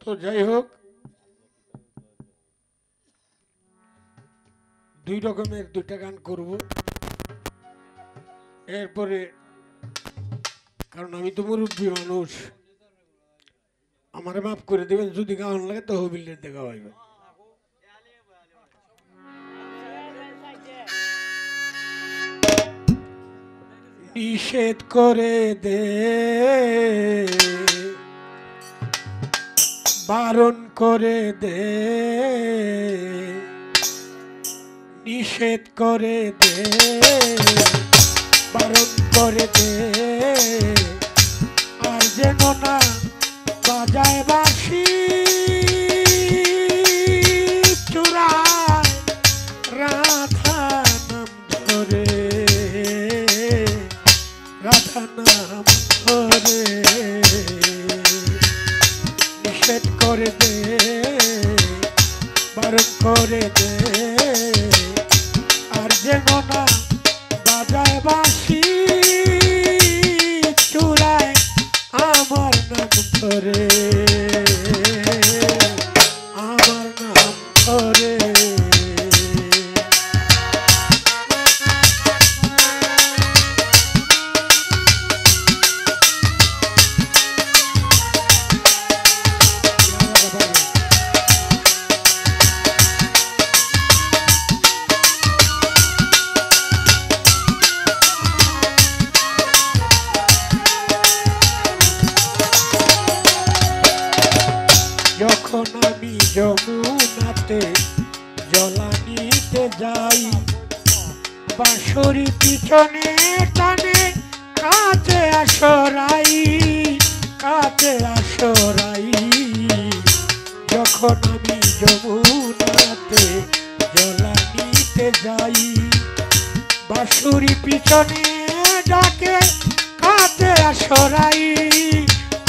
তো যাই হোক, দুই রকমের দুইটা গান করব। এরপরে কারণ আমি তো মুরব্বী মানুষ, আমারে মাফ করে দেবেন, যদি গান লাগে তো হবিলের দেখা হইবে। নিষেধ করে দে, বারণ করে দে, নিষেধ করে দে, বারণ করে দে, আর যেন না বাজায় বাঁশি চূড়ায় রাধা নাম ধরে, রাধা নাম ধরে। নিষেধ করে দে, বারণ করে দে, আর যেন না বাজায় বাঁশি চূড়ায় আমার নাম ধরে, আমার নাম ধরে। যখন আমি যমুনাতে জলানিতে যাই, বাঁশরি পিছনে টানে কাছে আসরাই, কাছে আসরাই। যখন আমি যমুনাতে জলানিতে যাই, বাঁশরি পিছনে ডাকে কাছে আসরাই।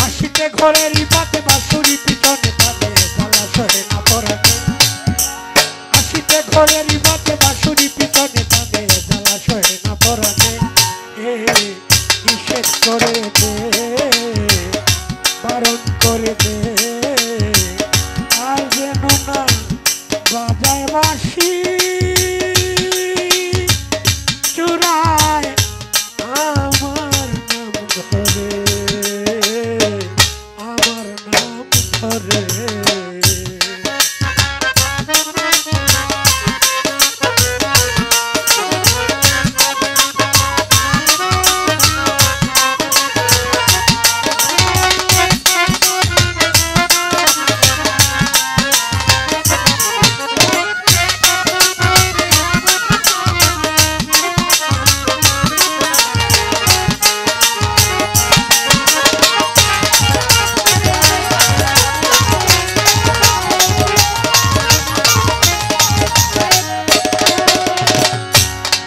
আসিতে ঘরের পাতে বাঁশরি পিছনে টানে জলাশয়ে না পড়াতে, আসিতে ঘরের পাতে বাঁশরি পিছনে টানে জলাশয়ে না পড়াতে। নিষেধ করে দে, বারণ করে দে, আর যেন না বাজায় বাঁশি চূড়ায় আমার নাম ধরে, আমার নাম ধরে।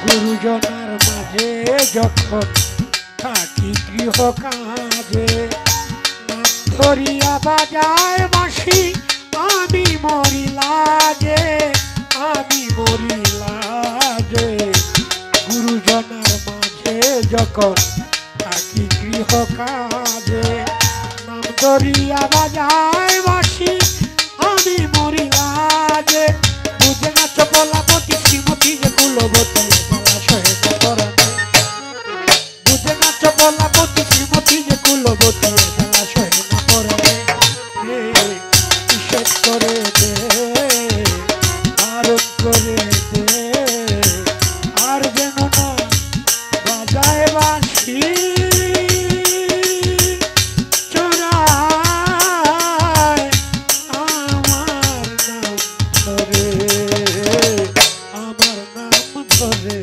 গুরুজনার মাঝে যখন থাকি গৃহ কাজে, নাম ধরিয়া বাজায় বাঁশি আমি মরি লাজে, আমি মরি লাজে। গুরুজনার মাঝে যখন থাকি গৃহ কাজে, নাম ধরিয়া বাজায় বাঁশি আমি মরি লাজে। বুঝে না চপলাপতি শ্রীমতী যে কুলবতী জলাশয়ে না পড়াতে, বুঝে না চপলাপতি শ্রীমতী যে কুলবতী জলাশয়ে না পড়াতে। নিষেধ করে দে, বারণ করে দে, আর যেন না বাজায় বাঁশি চূড়ায় আমার নাম ধরে, আমার নাম ধরে।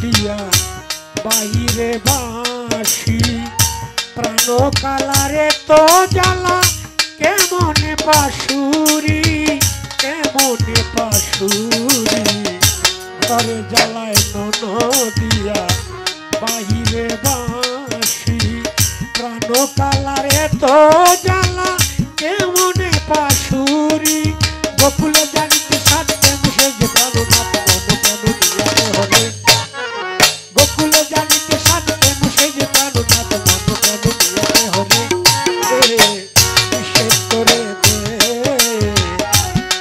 দিয়া বাহিরে বাসি প্রাণ কালারে তো জ্বালা কেমনে পাশুরি কেমনে পাশুরি ঘরে জ্বালায় নদিয়া বাহিরে বাসি প্রাণ কালারে তো জ্বালা কেমনে পাশুরি গোকুলে জানিতে সাথে মিশে যে প্রাণনাথ মন প্রাণ দিয়াতে হবে গোকুলে জানিতে সাথে মিশে যে প্রাণনাথ মন প্রাণ দিয়াতে হবে নিষেধ করে দে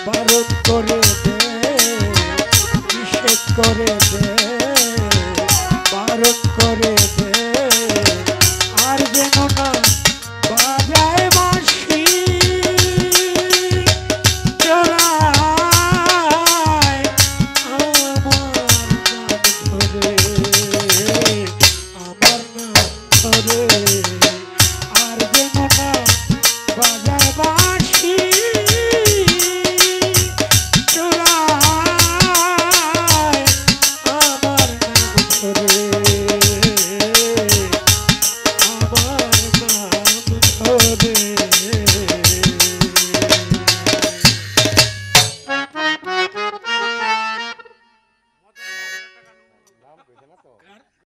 বারণ করে দে নিষেধ করে দে বারণ করে দে